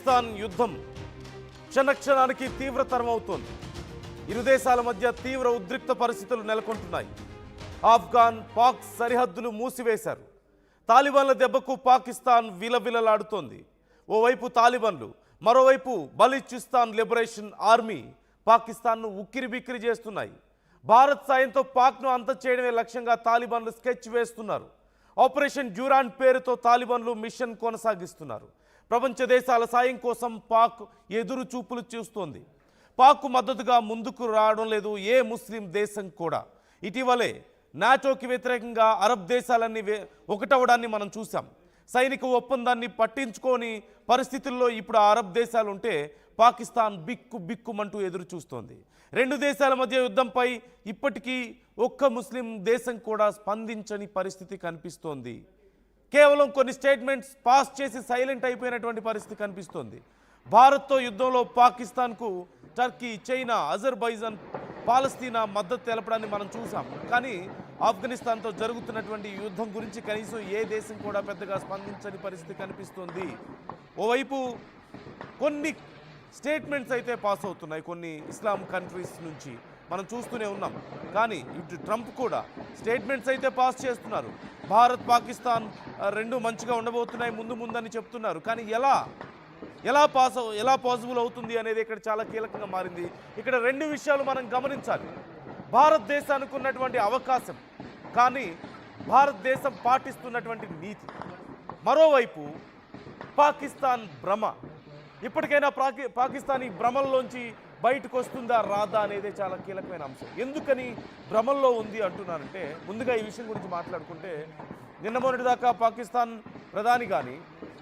పాకిస్తాన్ యుద్ధం క్షణక్షణానికి తీవ్రతరం అవుతోంది. ఇరు దేశాల మధ్య తీవ్ర ఉద్రిక్త పరిస్థితులు నెలకొంటున్నాయి. ఆఫ్ఘాన్ పాక్ సరిహద్దులు మూసివేశారు. తాలిబాన్ల దెబ్బకు పాకిస్తాన్ విలవిలలాడుతోంది. ఓవైపు తాలిబాన్లు, మరోవైపు బలూచిస్తాన్ లిబరేషన్ ఆర్మీ పాకిస్తాన్ను ఉక్కిరిబిక్కిరి చేస్తున్నాయి. భారత్ సాయంతో పాక్ను అంతం చేయడమే లక్ష్యంగా తాలిబాన్లు స్కెచ్ వేస్తున్నారు. ఆపరేషన్ డ్యూరాన్ పేరుతో తాలిబాన్లు మిషన్ కొనసాగిస్తున్నారు. ప్రపంచ దేశాల సాయం కోసం పాక్ ఎదురు చూపులు చూస్తోంది. పాక్కు మద్దతుగా ముందుకు రావడం లేదు ఏ ముస్లిం దేశం కూడా. ఇటీవలే నాటోకి వ్యతిరేకంగా అరబ్ దేశాలన్నీ ఒకటవడాన్ని మనం చూసాం. సైనిక ఒప్పందాన్ని పట్టించుకోని పరిస్థితుల్లో ఇప్పుడు ఆ అరబ్ దేశాలు ఉంటే పాకిస్తాన్ బిక్కుమంటూ ఎదురు చూస్తోంది. రెండు దేశాల మధ్య యుద్ధంపై ఇప్పటికీ ఒక్క ముస్లిం దేశం కూడా స్పందించని పరిస్థితి కనిపిస్తోంది. కేవలం కొన్ని స్టేట్మెంట్స్ పాస్ చేసి సైలెంట్ అయిపోయినటువంటి పరిస్థితి కనిపిస్తోంది. భారత్తో యుద్ధంలో పాకిస్తాన్కు టర్కీ, చైనా, అజర్బైజాన్, పాలస్తీనా మద్దతు తెలపడాన్ని మనం చూసాం. కానీ ఆఫ్ఘనిస్తాన్తో జరుగుతున్నటువంటి యుద్ధం గురించి కనీసం ఏ దేశం కూడా పెద్దగా స్పందించని పరిస్థితి కనిపిస్తోంది. ఓవైపు కొన్ని స్టేట్మెంట్స్ అయితే పాస్ అవుతున్నాయి కొన్ని ఇస్లాం కంట్రీస్ నుంచి మనం చూస్తూనే ఉన్నాం. కానీ ఇటు ట్రంప్ కూడా స్టేట్మెంట్స్ అయితే పాస్ చేస్తున్నారు. భారత్ పాకిస్తాన్ రెండు మంచిగా ఉండబోతున్నాయి ముందని చెప్తున్నారు. కానీ ఎలా పాసిబుల్ అవుతుంది అనేది ఇక్కడ చాలా కీలకంగా మారింది. ఇక్కడ రెండు విషయాలు మనం గమనించాలి. భారతదేశానికి ఉన్నటువంటి అవకాశం, కానీ భారతదేశం పాటిస్తున్నటువంటి నీతి. మరోవైపు పాకిస్తాన్ భ్రమ. ఇప్పటికైనా పాకిస్తాన్ ఈ భ్రమల్లోంచి బయటకు వస్తుందా రాదా అనేది చాలా కీలకమైన అంశం. ఎందుకని భ్రమల్లో ఉంది అంటున్నానంటే, ముందుగా ఈ విషయం గురించి మాట్లాడుకుంటే, నిన్న మొన్నటిదాకా పాకిస్తాన్ ప్రధాని కానీ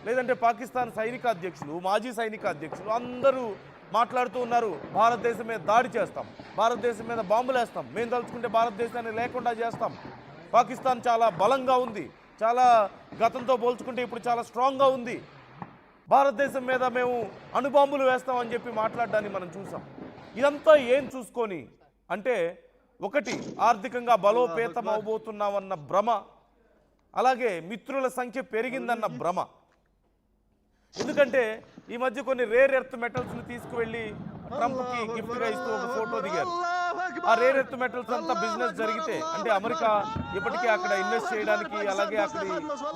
లేదంటే పాకిస్తాన్ సైనిక అధ్యక్షులు, మాజీ సైనిక అధ్యక్షులు అందరూ మాట్లాడుతూ ఉన్నారు. భారతదేశం మీద దాడి చేస్తాం, భారతదేశం మీద బాంబులు వేస్తాం, మేము తలుచుకుంటే భారతదేశాన్ని లేకుండా చేస్తాం, పాకిస్తాన్ చాలా బలంగా ఉంది, చాలా గతంతో పోల్చుకుంటే ఇప్పుడు చాలా స్ట్రాంగ్గా ఉంది, భారతదేశం మీద మేము అణుబాంబులు వేస్తామని చెప్పి మాట్లాడడాన్ని మనం చూసాం. ఇదంతా ఏం చూసుకొని అంటే, ఒకటి ఆర్థికంగా బలోపేతం అవబోతున్నామన్న భ్రమ, అలాగే మిత్రుల సంఖ్య పెరిగిందన్న భ్రమ. ఎందుకంటే ఈ మధ్య కొన్ని రేర్ ఎర్త్ మెటల్స్ని తీసుకువెళ్ళి ట్రంప్కి గిఫ్ట్గా ఇస్తూ ఒక ఫోటో దిగారు. ఆ రేర్ ఎర్త్ మెటల్స్ అంతా బిజినెస్ జరిగితే, అంటే అమెరికా ఇప్పటికే అక్కడ ఇన్వెస్ట్ చేయడానికి, అలాగే అక్కడ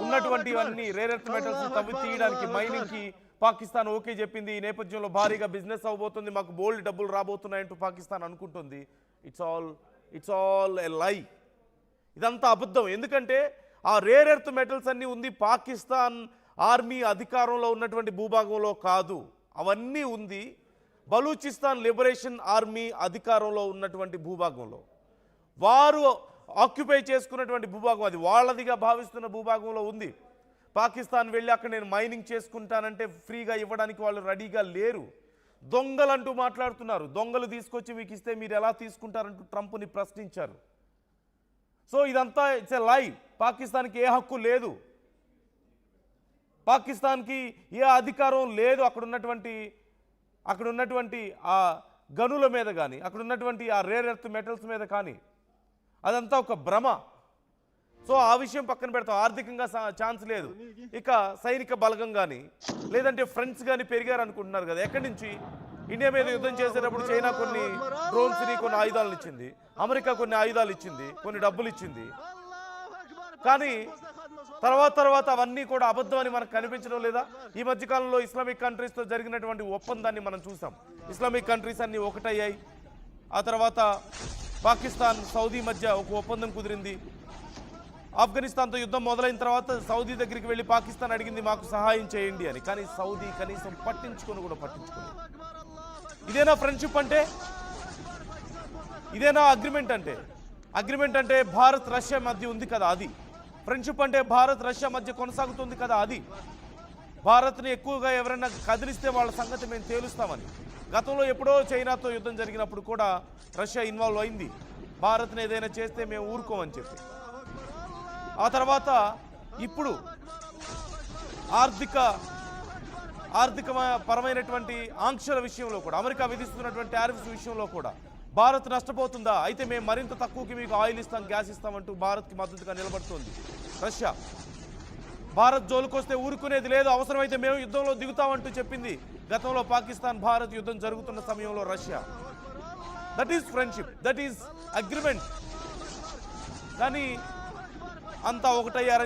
ఉన్నటువంటివన్నీ రేర్ ఎర్త్ మెటల్స్ తవ్వి తీయడానికి, మైనింగ్కి పాకిస్తాన్ ఓకే చెప్పింది. ఈ నేపథ్యంలో భారీగా బిజినెస్ అవబోతుంది, మాకు బోల్డ్ డబ్బులు రాబోతున్నాయంటూ పాకిస్తాన్ అనుకుంటుంది. ఇట్స్ ఆల్ ఎ లై. ఇదంతా అబద్ధం. ఎందుకంటే ఆ రేర్ ఎర్త్ మెటల్స్ అన్నీ ఉంది పాకిస్తాన్ ఆర్మీ అధికారంలో ఉన్నటువంటి భూభాగంలో కాదు. అవన్నీ ఉంది బలూచిస్తాన్ లిబరేషన్ ఆర్మీ అధికారంలో ఉన్నటువంటి భూభాగంలో. వారు ఆక్యుపై చేసుకున్నటువంటి భూభాగం, అది వాళ్ళదిగా భావిస్తున్న భూభాగంలో ఉంది. పాకిస్తాన్ వెళ్ళి అక్కడ నేను మైనింగ్ చేసుకుంటానంటే ఫ్రీగా ఇవ్వడానికి వాళ్ళు రెడీగా లేరు. దొంగలంటూ మాట్లాడుతున్నారు. దొంగలు తీసుకొచ్చి మీకు ఇస్తే మీరు ఎలా తీసుకుంటారంటూ ట్రంప్ని ప్రశ్నించారు. సో ఇదంతా ఇట్స్ ఎ లై. పాకిస్తాన్కి ఏ హక్కు లేదు, పాకిస్తాన్కి ఏ అధికారం లేదు అక్కడ ఉన్నటువంటి ఆ గనుల మీద కానీ, అక్కడ ఉన్నటువంటి ఆ రేర్ ఎర్త్ మెటల్స్ మీద కానీ. అదంతా ఒక భ్రమ. సో ఆ విషయం పక్కన పెడతాం. ఆర్థికంగా ఛాన్స్ లేదు. ఇక సైనిక బలగం కానీ లేదంటే ఫ్రెండ్స్ కానీ పెరిగారు అనుకుంటున్నారు కదా. ఎక్కడి నుంచి? ఇండియా మీద యుద్ధం చేసేటప్పుడు చైనా కొన్ని డ్రోన్స్ని, కొన్ని ఆయుధాలను ఇచ్చింది, అమెరికా కొన్ని ఆయుధాలు ఇచ్చింది, కొన్ని డబ్బులు ఇచ్చింది. కానీ తర్వాత అవన్నీ కూడా అబద్ధం అని మనకు కనిపించడం లేదా? ఈ మధ్యకాలంలో ఇస్లామిక్ కంట్రీస్తో జరిగినటువంటి ఒప్పందాన్ని మనం చూసాం. ఇస్లామిక్ కంట్రీస్ అన్నీ ఒకటయ్యాయి. ఆ తర్వాత పాకిస్తాన్, సౌదీ మధ్య ఒక ఒప్పందం కుదిరింది. ఆఫ్ఘనిస్తాన్తో యుద్ధం మొదలైన తర్వాత సౌదీ దగ్గరికి వెళ్ళి పాకిస్తాన్ అడిగింది మాకు సహాయం చేయండి అని. కానీ సౌదీ కనీసం పట్టించుకోలేదు. ఇదేనా ఫ్రెండ్షిప్ అంటే? ఇదేనా అగ్రిమెంట్ అంటే? అగ్రిమెంట్ అంటే భారత్ రష్యా మధ్య ఉంది కదా అది. ఫ్రెండ్షిప్ అంటే భారత్ రష్యా మధ్య కొనసాగుతుంది కదా అది. భారత్ని ఎక్కువగా ఎవరైనా కదిలిస్తే వాళ్ళ సంగతి మేము తేలుస్తామని. గతంలో ఎప్పుడో చైనాతో యుద్ధం జరిగినప్పుడు కూడా రష్యా ఇన్వాల్వ్ అయింది. భారత్ని ఏదైనా చేస్తే మేము ఊరుకోమని చెప్పి. ఆ తర్వాత ఇప్పుడు ఆర్థిక పరమైనటువంటి ఆంక్షల విషయంలో కూడా, అమెరికా విధిస్తున్నటువంటి టారిఫ్స్ విషయంలో కూడా భారత్ నష్టపోతుందా? అయితే మేము మరింత తక్కువకి మీకు ఆయిల్ ఇస్తాం, గ్యాస్ ఇస్తామంటూ భారత్కి మద్దతుగా నిలబడుతోంది రష్యా. భారత్ జోలుకొస్తే ఊరుకునేది లేదు, అవసరమైతే మేము యుద్ధంలో దిగుతామంటూ చెప్పింది గతంలో పాకిస్తాన్ భారత్ యుద్ధం జరుగుతున్న సమయంలో Russia. That is friendship, that is agreement. కానీ అంతా ఒకటయ్యారని